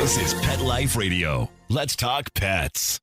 This is Pet Life Radio. Let's talk pets.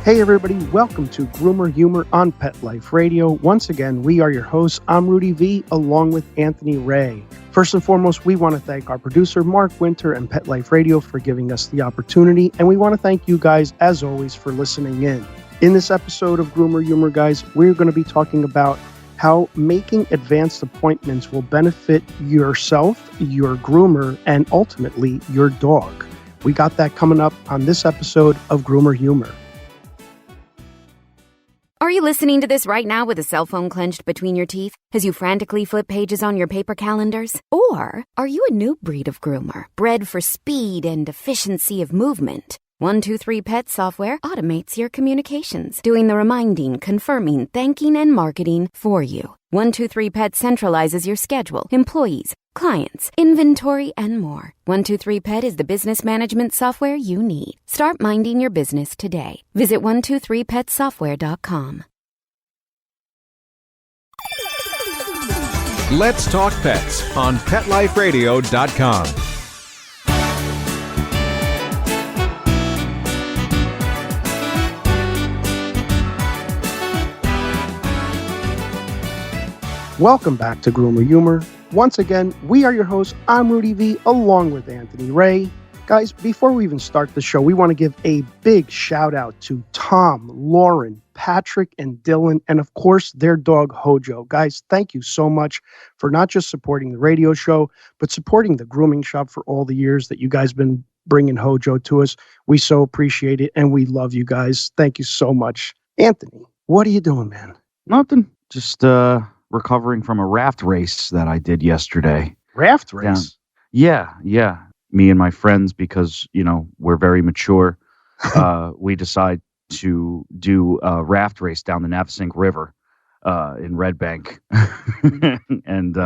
Hey everybody, welcome to Groomer Humor on Pet Life Radio. Once again, we are your hosts. I'm Rudy V, along with Anthony Ray. First and foremost, we want to thank our producer, Mark Winter, and Pet Life Radio for giving us the opportunity, and we want to thank you guys, as always, for listening in. In this episode of Groomer Humor, guys, we're going to be talking about how making advanced appointments will benefit yourself, your groomer, and ultimately your dog. We got that coming up on this episode of Groomer Humor. Are you listening to this right now with a cell phone clenched between your teeth as you frantically flip pages on your paper calendars? Or are you a new breed of groomer, bred for speed and efficiency of movement? 123 Pet software automates your communications, doing the reminding, confirming, thanking, and marketing for you. 123 Pet centralizes your schedule, employees, clients, inventory, and more. 123 Pet is the business management software you need. Start minding your business today. Visit 123petsoftware.com. Let's talk pets on PetLifeRadio.com. Welcome back to Groomer Humor. Once again, we are your hosts. I'm Rudy V, along with Anthony Ray. Guys, before we even start the show, we want to give a big shout out to Tom, Lauren, Patrick, and Dylan, and of course, their dog, Hojo. Guys, thank you so much for not just supporting the radio show, but supporting the grooming shop for all the years that you guys been bringing Hojo to us. We so appreciate it, and we love you guys. Thank you so much. Anthony, what are you doing, man? Nothing. Just recovering from a raft race that I did yesterday. Raft race? Yeah. Me and my friends, because, we're very mature, we decide to do a raft race down the Navesink River in Red Bank. And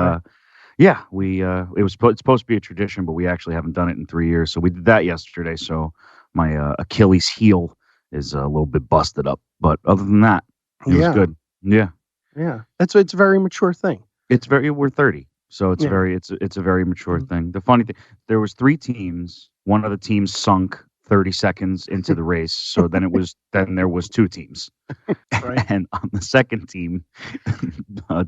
it's supposed to be a tradition, but we actually haven't done it in 3 years. So we did that yesterday. So my Achilles heel is a little bit busted up. But other than that, it was good. Yeah. Yeah, it's a very mature thing. We're 30, so it's a very mature thing. The funny thing, there was 3 teams. One of the teams sunk 30 seconds into the race, so then there was 2 teams. Right. And on the second team,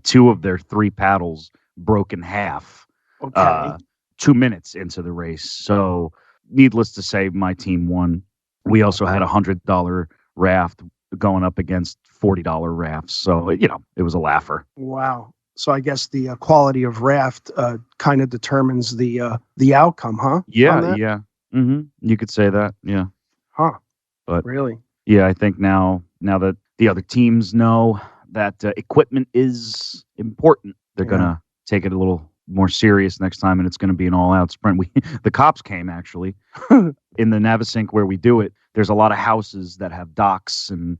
2 of their 3 paddles broke in half. Okay. 2 minutes into the race. So, needless to say, my team won. We also had $100 raft going up against $40 rafts. So, it was a laugher. Wow. So I guess the quality of raft kind of determines the outcome, huh? Yeah, yeah. Mm-hmm. You could say that, yeah. Huh. But really? Yeah, I think now that the other teams know that equipment is important, they're going to take it a little more serious next time, and it's going to be an all-out sprint. The cops came, actually. In the Navesink where we do it, there's a lot of houses that have docks, and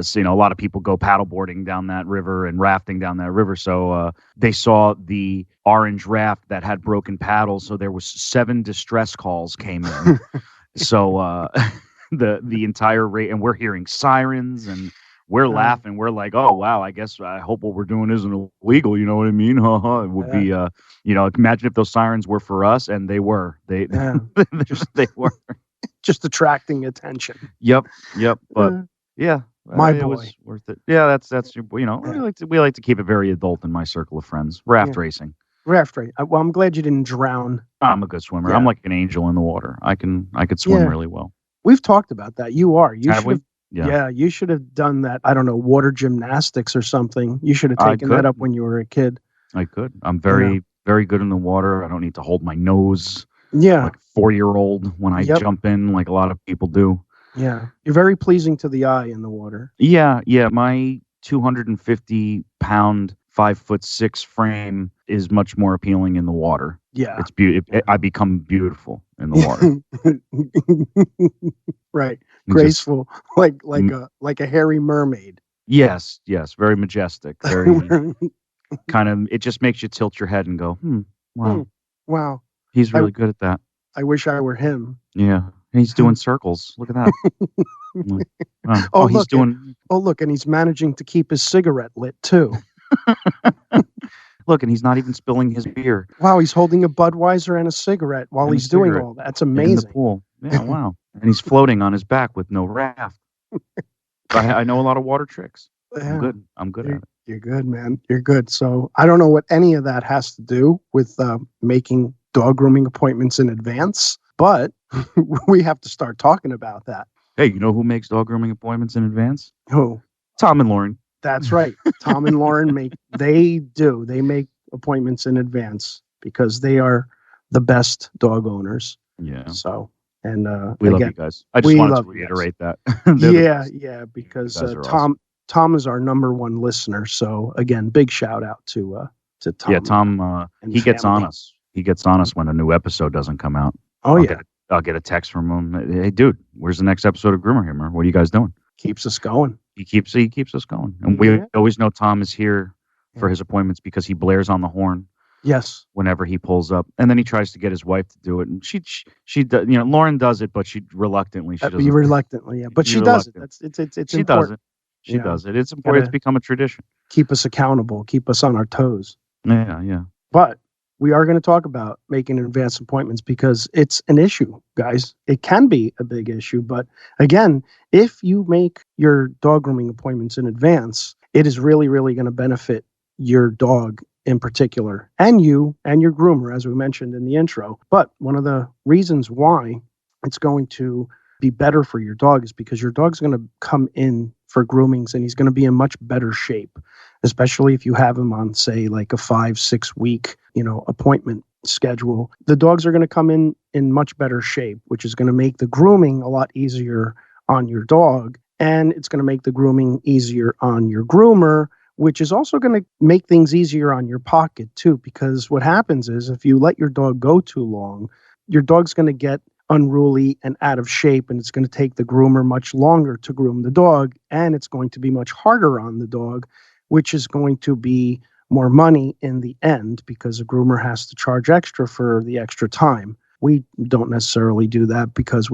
so, a lot of people go paddleboarding down that river and rafting down that river. So they saw the orange raft that had broken paddles. So there was 7 distress calls came in. So the entire rate, and we're hearing sirens, and we're laughing. We're like, oh wow, I hope what we're doing isn't illegal. You know what I mean? It would be, imagine if those sirens were for us, and they were. They were just attracting attention. Yep. But. Yeah, my boy, it was worth it. Yeah, that's we like to keep it very adult in my circle of friends. Raft racing. Raft race. Well, I'm glad you didn't drown. I'm a good swimmer. Yeah. I'm like an angel in the water. I could swim really well. We've talked about that. You are. You should have. Yeah, you should have done that. I don't know, water gymnastics or something. You should have taken that up when you were a kid. I could. I'm very good in the water. I don't need to hold my nose. Yeah, like 4-year-old when I jump in, like a lot of people do. Yeah, you're very pleasing to the eye in the water. Yeah. My 250-pound, 5'6" frame is much more appealing in the water. Yeah, it's beautiful. I become beautiful in the water. Right, graceful, like a hairy mermaid. Yes, very majestic. Very. it just makes you tilt your head and go, wow, Hmm. Wow. he's I really good at that. I wish I were him. Yeah. He's doing circles. Look at that. I'm like, Oh, he's look, doing, and he's managing to keep his cigarette lit too. look, and he's not even spilling his beer Wow, he's holding a Budweiser and a cigarette while and a he's doing cigarette all that. That's in the amazing. pool. Yeah, wow. And he's floating on his back with no raft. I know a lot of water tricks. I'm Yeah, good. I'm good at it. you're good, man. You're good. So I don't know what any of that has to do with making dog grooming appointments in advance, but we have to start talking about that. Hey, you know who makes dog grooming appointments in advance? Oh, Tom and Lauren. that's right. Tom and Lauren they make appointments in advance because they are the best dog owners. Yeah. So, and We love again, you guys. I just we wanted love to you guys. reiterate that. They're the best. Because You guys are Tom is our number one listener. So again, big shout out to Tom. Yeah, Tom, and he gets family. on us. He gets on us when a new episode doesn't come out. Oh I'll yeah, I'll get a text from him. Hey, dude, where's the next episode of Groomer Humor? What are you guys doing? keeps us going. He keeps us going. And we Yeah. always know Tom is here for Yeah. his appointments because he blares on the horn Yes, whenever he pulls up. And then he tries to get his wife to do it. And she does, Lauren does it, but she reluctantly, she doesn't. reluctantly, yeah, but she does it. That's it's She does important. it. She Yeah. does it. It's important. It's Gotta- become a tradition. Keep us accountable, keep us on our toes. Yeah, yeah. But we are going to talk about making advance appointments because it's an issue, guys. It can be a big issue. But again, if you make your dog grooming appointments in advance, it is really, really going to benefit your dog in particular and you and your groomer, as we mentioned in the intro. But one of the reasons why it's going to be better for your dog is because your dog's going to come in for groomings and he's going to be in much better shape, especially if you have him on, say, like a 5-6 week, appointment schedule. The dogs are going to come in much better shape, which is going to make the grooming a lot easier on your dog. And it's going to make the grooming easier on your groomer, which is also going to make things easier on your pocket too. Because what happens is if you let your dog go too long, your dog's going to get unruly and out of shape, and it's going to take the groomer much longer to groom the dog, and it's going to be much harder on the dog, which is going to be more money in the end because a groomer has to charge extra for the extra time. We don't necessarily do that because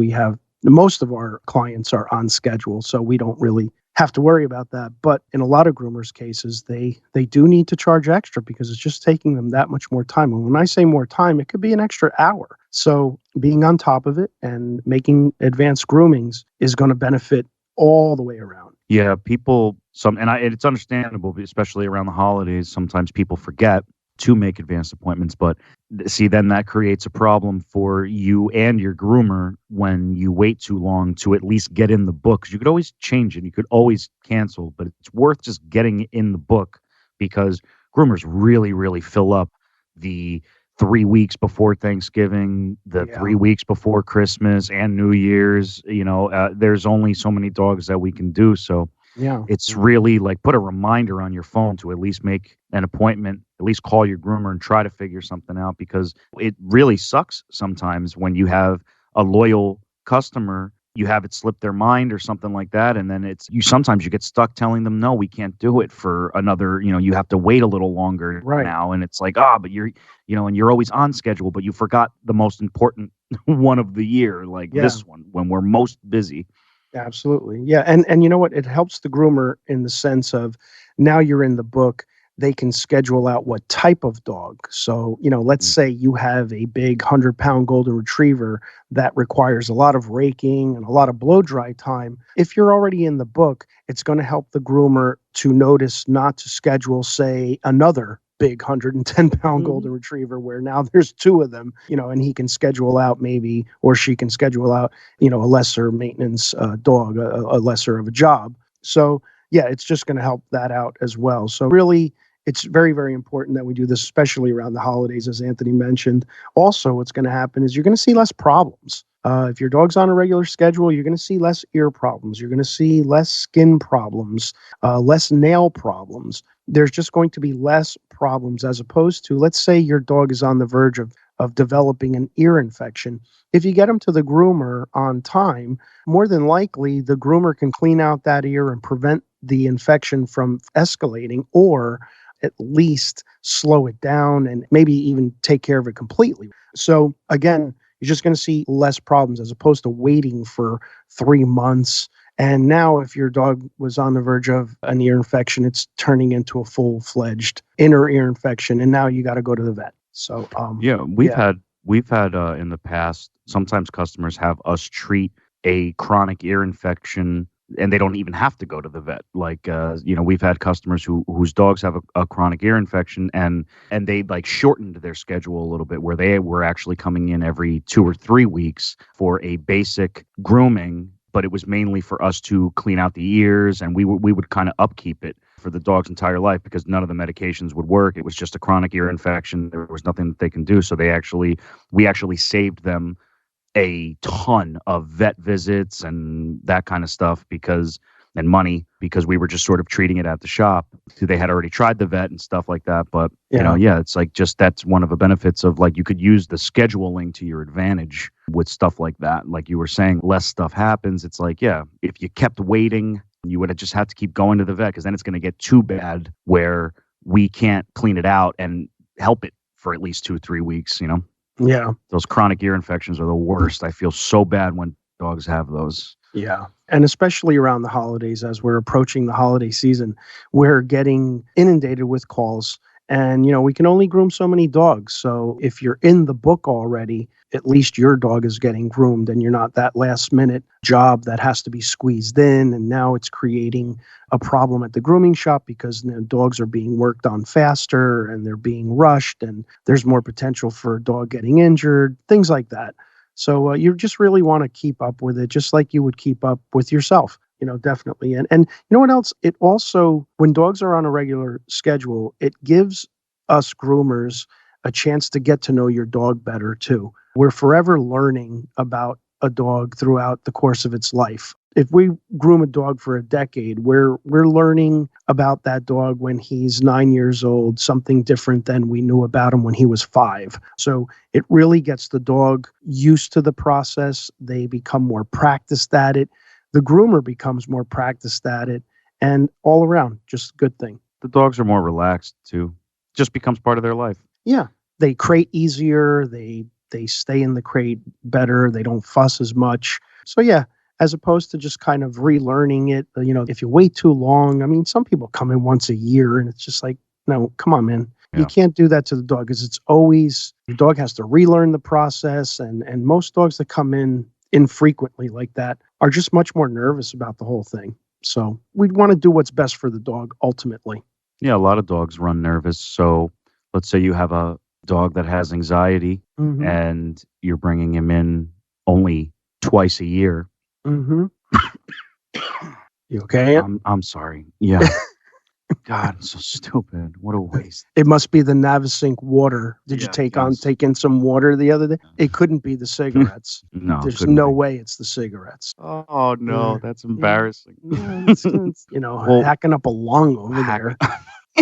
most of our clients are on schedule, so we don't really have to worry about that. But in a lot of groomers' cases, they do need to charge extra because it's just taking them that much more time. And when I say more time, it could be an extra hour. So being on top of it and making advanced groomings is going to benefit all the way around. Yeah, and it's understandable, especially around the holidays. Sometimes people forget to make advanced appointments, but see, then that creates a problem for you and your groomer when you wait too long to at least get in the book. 'Cause you could always change it, you could always cancel, but it's worth just getting in the book because groomers really, really fill up the 3 weeks before Thanksgiving, the 3 weeks before Christmas and New Year's. There's only so many dogs that we can do, so it's really like put a reminder on your phone to at least make an appointment, at least call your groomer and try to figure something out, because it really sucks sometimes when you have a loyal customer, you have it slip their mind or something like that. And then sometimes you get stuck telling them, no, we can't do it for another, you have to wait a little longer now. And it's like, but you're, and you're always on schedule, but you forgot the most important one of the year, like this one, when we're most busy. Absolutely. Yeah. And you know what? It helps the groomer in the sense of now you're in the book, they can schedule out what type of dog. So, let's say you have a big 100-pound golden retriever that requires a lot of raking and a lot of blow dry time. If you're already in the book, it's going to help the groomer to notice not to schedule, say, another big 110-pound golden retriever where now there's 2 of them, and he can schedule out maybe, or she can schedule out, a lesser maintenance dog, a lesser of a job. So yeah, it's just going to help that out as well. So really, it's very, very important that we do this, especially around the holidays, as Anthony mentioned. Also, what's going to happen is you're going to see less problems. If your dog's on a regular schedule, you're going to see less ear problems. You're going to see less skin problems, less nail problems. There's just going to be less problems as opposed to, let's say your dog is on the verge of developing an ear infection. If you get him to the groomer on time, more than likely the groomer can clean out that ear and prevent the infection from escalating, or at least slow it down and maybe even take care of it completely. So again, you're just going to see less problems as opposed to waiting for 3 months. And now if your dog was on the verge of an ear infection, it's turning into a full-fledged inner ear infection. And now you got to go to the vet. So, we've had in the past, sometimes customers have us treat a chronic ear infection and they don't even have to go to the vet. Like, we've had customers whose dogs have a chronic ear infection and they like shortened their schedule a little bit where they were actually coming in every 2 or 3 weeks for a basic grooming, but it was mainly for us to clean out the ears, and we would kind of upkeep it for the dog's entire life because none of the medications would work. It was just a chronic ear infection. There was nothing that they can do. So we actually saved them a ton of vet visits and that kind of stuff and money because we were just sort of treating it at the shop. They had already tried the vet and stuff like that. But, it's like just that's one of the benefits of like you could use the scheduling to your advantage with stuff like that. Like you were saying, less stuff happens. It's like, if you kept waiting, you would have just had to keep going to the vet because then it's going to get too bad where we can't clean it out and help it for at least 2 or 3 weeks, Yeah. Those chronic ear infections are the worst. I feel so bad when dogs have those. Yeah. And especially around the holidays, as we're approaching the holiday season, we're getting inundated with calls. And, we can only groom so many dogs. So if you're in the book already, at least your dog is getting groomed and you're not that last minute job that has to be squeezed in. And now it's creating a problem at the grooming shop because dogs are being worked on faster and they're being rushed and there's more potential for a dog getting injured, things like that. So you just really want to keep up with it, just like you would keep up with yourself, definitely. And you know what else? It also, when dogs are on a regular schedule, it gives us groomers a chance to get to know your dog better too. We're forever learning about a dog throughout the course of its life. If we groom a dog for a decade, we're learning about that dog when he's 9 years old, something different than we knew about him when he was 5. So it really gets the dog used to the process. They become more practiced at it. The groomer becomes more practiced at it, and all around, just a good thing. The dogs are more relaxed too. Just becomes part of their life. Yeah. They crate easier. They stay in the crate better. They don't fuss as much. So as opposed to just kind of relearning it, if you wait too long, some people come in once a year and it's just like, no, come on, man. Yeah. You can't do that to the dog because it's always, the dog has to relearn the process. And most dogs that come in infrequently like that are just much more nervous about the whole thing. So we'd want to do what's best for the dog ultimately. Yeah, a lot of dogs run nervous. So let's say you have a dog that has anxiety and you're bringing him in only twice a year. Mm-hmm. You okay? I'm sorry. Yeah. God, so stupid. What a waste. It must be the Navasink water. Did you take in some water the other day? It couldn't be the cigarettes. No. There's no way it's the cigarettes. Oh no, that's embarrassing. Yeah, it's hacking up a lung over there.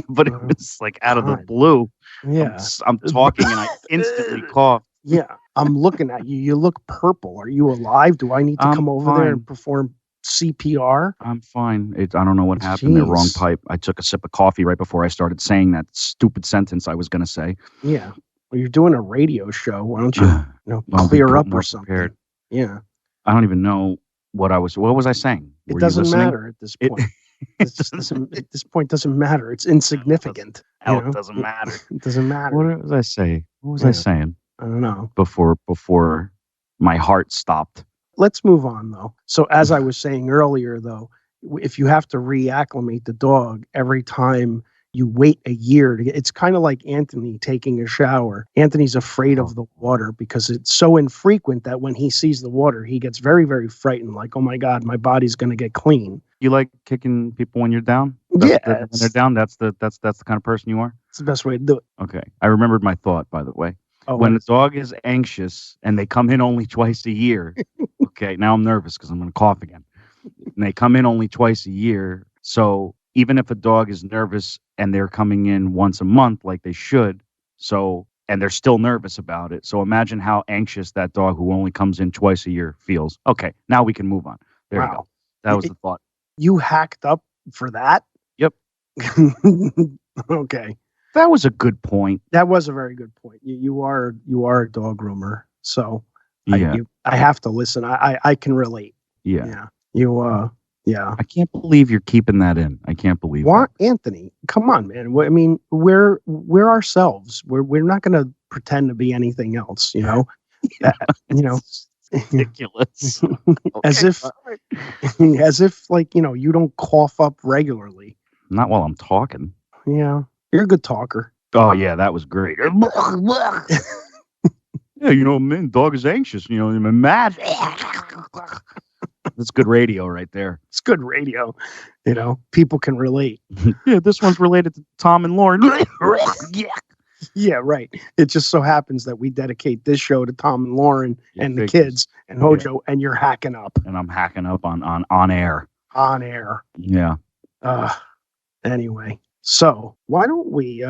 But it was like out of the blue. Yeah. I'm talking and I instantly cough. Yeah. I'm looking at you. You look purple. Are you alive? Do I need to come over there and perform CPR? I'm fine. I don't know what happened there. Wrong pipe. I took a sip of coffee right before I started saying that stupid sentence I was going to say. Yeah. Well, you're doing a radio show. Why don't you, clear up or something? Prepared. Yeah. I don't even know what was I saying? It doesn't matter at this point. At this point, doesn't matter. It's insignificant. It doesn't matter. It doesn't matter. What was I saying? What was I saying? I don't know. Before my heart stopped. Let's move on, though. So as I was saying earlier, though, if you have to reacclimate the dog every time you wait a year to get, it's kind of like Anthony taking a shower. Anthony's afraid of the water because it's so infrequent that when he sees the water, he gets very, very frightened. Like, oh my God, my body's going to get clean. You like kicking people when you're down? When they're down, that's the kind of person you are? It's the best way to do it. Okay. I remembered my thought, by the way. Oh, when a dog is anxious and they come in only twice a year, okay, now I'm nervous because I'm going to cough again. And they come in only twice a year. So even if a dog is nervous and they're coming in once a month like they should, and they're still nervous about it. So imagine how anxious that dog who only comes in twice a year feels. Okay, now we can move on. There you go. That was the thought. You hacked up for that? Yep. Okay. That was a good point. That was a very good point. You are a dog groomer, so Yeah. I have to listen. I can relate. Yeah. Yeah. You yeah. I can't believe you're keeping that in. I can't believe What, Anthony? Come on, man. I mean, we're ourselves. We're not going to pretend to be anything else. You know, you know, ridiculous. as if as if like you don't cough up regularly. Not while I'm talking. Yeah, you're a good talker. Oh yeah, that was great. Yeah, man, dog is anxious. I'm mad. That's good radio right there. It's good radio. People can relate. Yeah, this one's related to Tom and Lauren. Yeah. Yeah, right. It just so happens that we dedicate this show to Tom and Lauren and the kids and Hojo, and you're hacking up. And I'm hacking up on air. On air. Yeah. Anyway, so why don't we?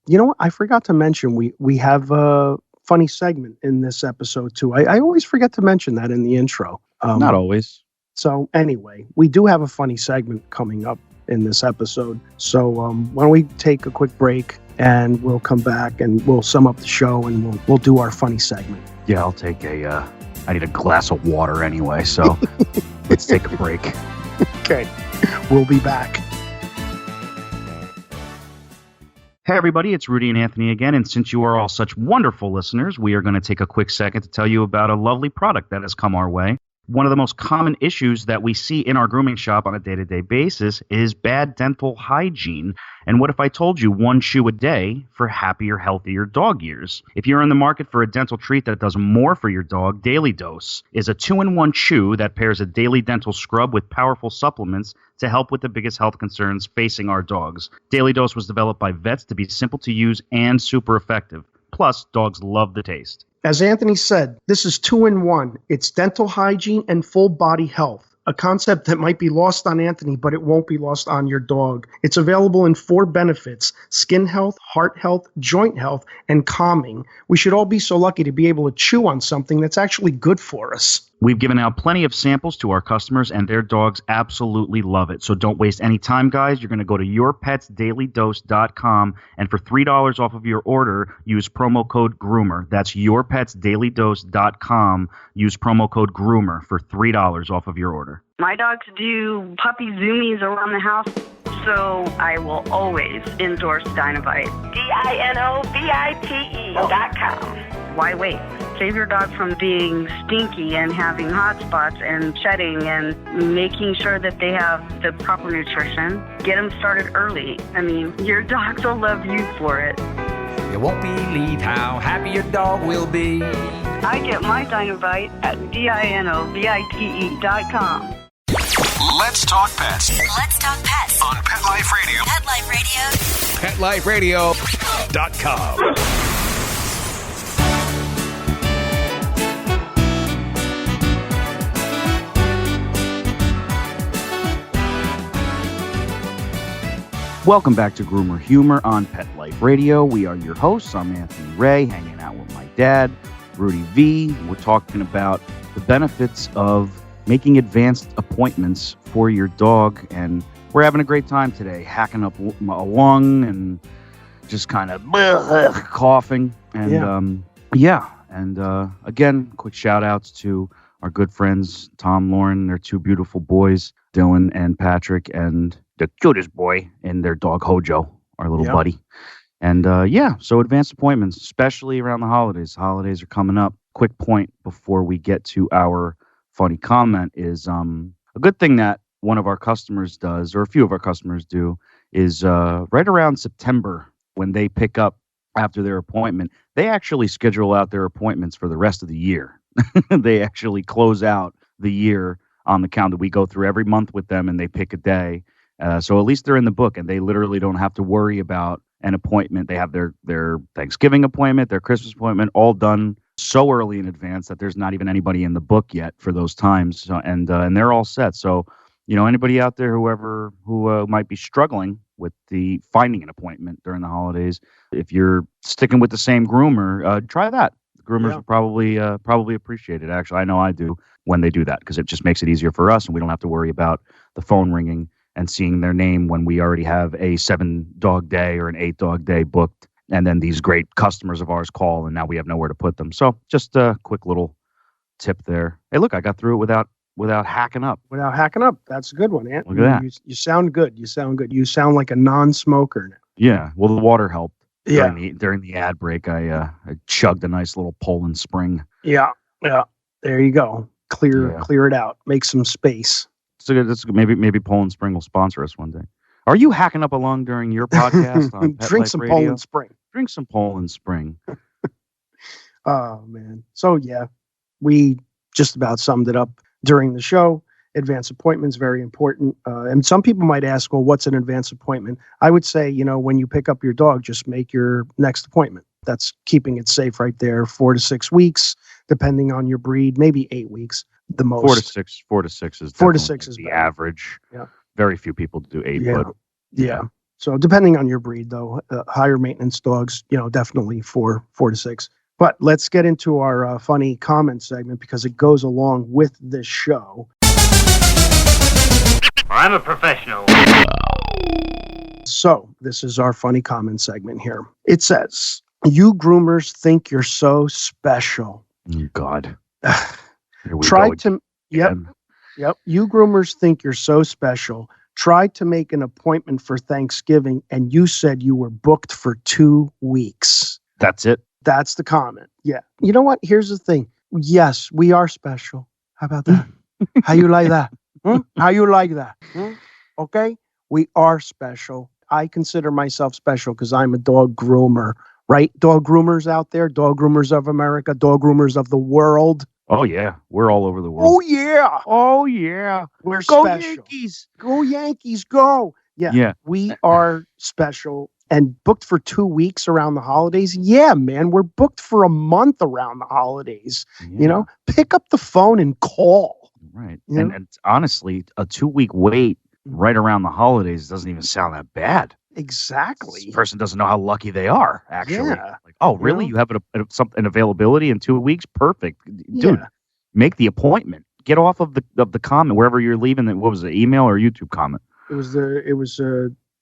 You know what? I forgot to mention we have a funny segment in this episode too. I always forget to mention that in the intro. Not always. So anyway, we do have a funny segment coming up in this episode. So why don't we take a quick break and we'll come back and we'll sum up the show and we'll do our funny segment. Yeah, I'll take I need a glass of water anyway, so let's take a break. Okay, we'll be back. Hey everybody, it's Rudy and Anthony again, and since you are all such wonderful listeners, we are going to take a quick second to tell you about a lovely product that has come our way. One of the most common issues that we see in our grooming shop on a day-to-day basis is bad dental hygiene. And what if I told you one chew a day for happier, healthier dog years? If you're in the market for a dental treat that does more for your dog, Daily Dose is a 2-in-1 chew that pairs a daily dental scrub with powerful supplements to help with the biggest health concerns facing our dogs. Daily Dose was developed by vets to be simple to use and super effective. Plus, dogs love the taste. As Anthony said, this is 2-in-1. It's dental hygiene and full body health, a concept that might be lost on Anthony, but it won't be lost on your dog. It's available in 4 benefits: skin health, heart health, joint health, and calming. We should all be so lucky to be able to chew on something that's actually good for us. We've given out plenty of samples to our customers, and their dogs absolutely love it. So don't waste any time, guys. You're going to go to yourpetsdailydose.com, and for $3 off of your order, use promo code Groomer. That's yourpetsdailydose.com. Use promo code Groomer for $3 off of your order. My dogs do puppy zoomies around the house, so I will always endorse Dinovite. DINOVITE.com. Why wait? Save your dog from being stinky and having hot spots and shedding and making sure that they have the proper nutrition. Get them started early. I mean, your dogs will love you for it. You won't believe how happy your dog will be. I get my Dinovite at DINOVITE.com. Let's talk pets Let's talk pets on Pet Life Radio. Pet Life Radio. PetLifeRadio.com. Welcome back to Groomer Humor on Pet Life Radio. We are your hosts. I'm Anthony Ray, hanging out with my dad, Rudy V. We're talking about the benefits of making advanced appointments for your dog, and we're having a great time today, hacking up a lung and just kind of coughing. And again, quick shout outs to our good friends, Tom, Lauren, their 2 beautiful boys, Dylan and Patrick, and the cutest boy, and their dog Hojo, our little buddy. And so advanced appointments, especially around the holidays. Holidays are coming up. Quick point before we get to our funny comment is a good thing that one of our customers does, or a few of our customers do, is right around September when they pick up after their appointment, they actually schedule out their appointments for the rest of the year. They actually close out the year on the calendar. We go through every month with them and they pick a day. So at least they're in the book and they literally don't have to worry about an appointment. They have their Thanksgiving appointment, their Christmas appointment, all done so early in advance that there's not even anybody in the book yet for those times. So, and they're all set. So, anybody out there, who might be struggling with the finding an appointment during the holidays, if you're sticking with the same groomer, try that. Groomers will probably appreciate it. Actually, I know I do when they do that, because it just makes it easier for us and we don't have to worry about the phone ringing and seeing their name when we already have a 7-dog day or an 8-dog day booked. And then these great customers of ours call, and now we have nowhere to put them. So just a quick little tip there. Hey, look, I got through it without hacking up. Without hacking up. That's a good one, Ant. Look at that. You sound good. You sound good. You sound like a non-smoker now. Yeah. Well, the water helped. Yeah. During the ad break, I chugged a nice little Poland Spring. Yeah. There you go. Clear it out. Make some space. So maybe Poland Spring will sponsor us one day. Are you hacking up along during your podcast on Pet Drink Life some Radio? Poland Spring. Drink some Poland Spring. Oh, man. So, yeah, we just about summed it up during the show. Advance appointments, very important. And some people might ask, well, what's an advance appointment? I would say, when you pick up your dog, just make your next appointment. That's keeping it safe right there. 4 to 6 weeks, depending on your breed, maybe 8 weeks, the most. 4 to 6 is 4 to 6 is the better. average. Yeah. Very few people do 8. Yeah. But yeah. So depending on your breed, though, higher maintenance dogs, definitely 4 to 6. But let's get into our funny comment segment because it goes along with this show. I'm a professional. So this is our funny comment segment here. It says, "You groomers think you're so special." Oh, God. Here we Try go to again. Yep. You groomers think you're so special. Tried to make an appointment for Thanksgiving and you said you were booked for 2 weeks. That's it. That's the comment. Yeah. You know what? Here's the thing. Yes, we are special. How about that? How you like that? How you like that? Okay? We are special. I consider myself special because I'm a dog groomer, right? Dog groomers out there, dog groomers of America, dog groomers of the world. Oh, yeah. We're all over the world. Oh, yeah. Oh, yeah. We're Go special. Yankees. Go Yankees, go. Yeah. We are special and booked for 2 weeks around the holidays. Yeah, man, we're booked for a month around the holidays. Yeah. Pick up the phone and call. Right. Yeah. And honestly, a 2-week wait right around the holidays doesn't even sound that bad. Exactly. This person doesn't know how lucky they are, actually. Yeah. Like, oh, really? You have an availability in 2 weeks? Perfect. Dude, make the appointment. Get off of the comment wherever you're leaving. What was it, email or YouTube comment? It was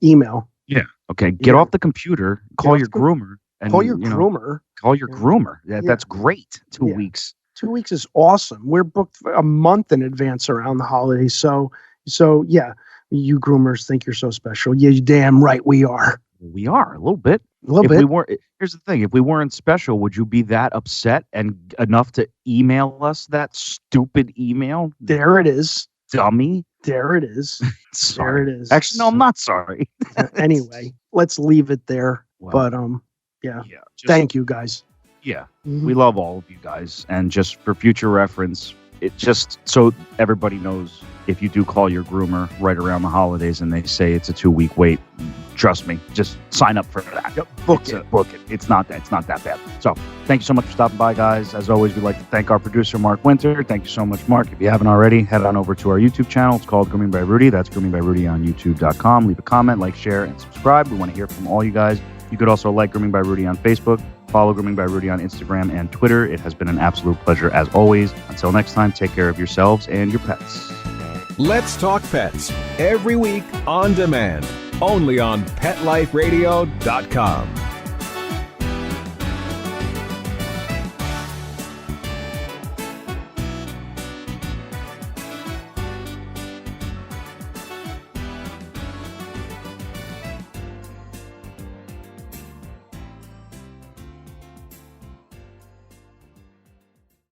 email. Yeah. Okay. Get off the computer. Call your groomer. And, call your groomer. Call your groomer. That's great. 2 weeks. 2 weeks is awesome. We're booked for a month in advance around the holidays. So yeah, you groomers think you're so special. Yeah, you damn right we are. We are a little bit. Here's the thing. If we weren't special, would you be that upset and enough to email us that stupid email? There it is. Dummy. There it is. Sorry. There it is. Actually, no, I'm not sorry. Anyway, let's leave it there. Well, but thank you guys. Yeah, we love all of you guys. And just for future reference, it just so everybody knows, if you do call your groomer right around the holidays and they say it's a 2-week wait, trust me, just sign up for that. Yep, book it. It's not that bad. So thank you so much for stopping by, guys. As always, we'd like to thank our producer, Mark Winter. Thank you so much, Mark. If you haven't already, head on over to our YouTube channel. It's called Grooming by Rudy. That's Grooming by Rudy on YouTube.com. Leave a comment, like, share, and subscribe. We want to hear from all you guys. You could also like Grooming by Rudy on Facebook. Follow Grooming by Rudy on Instagram and Twitter. It has been an absolute pleasure as always. Until next time, take care of yourselves and your pets. Let's Talk Pets, every week on demand, only on PetLifeRadio.com.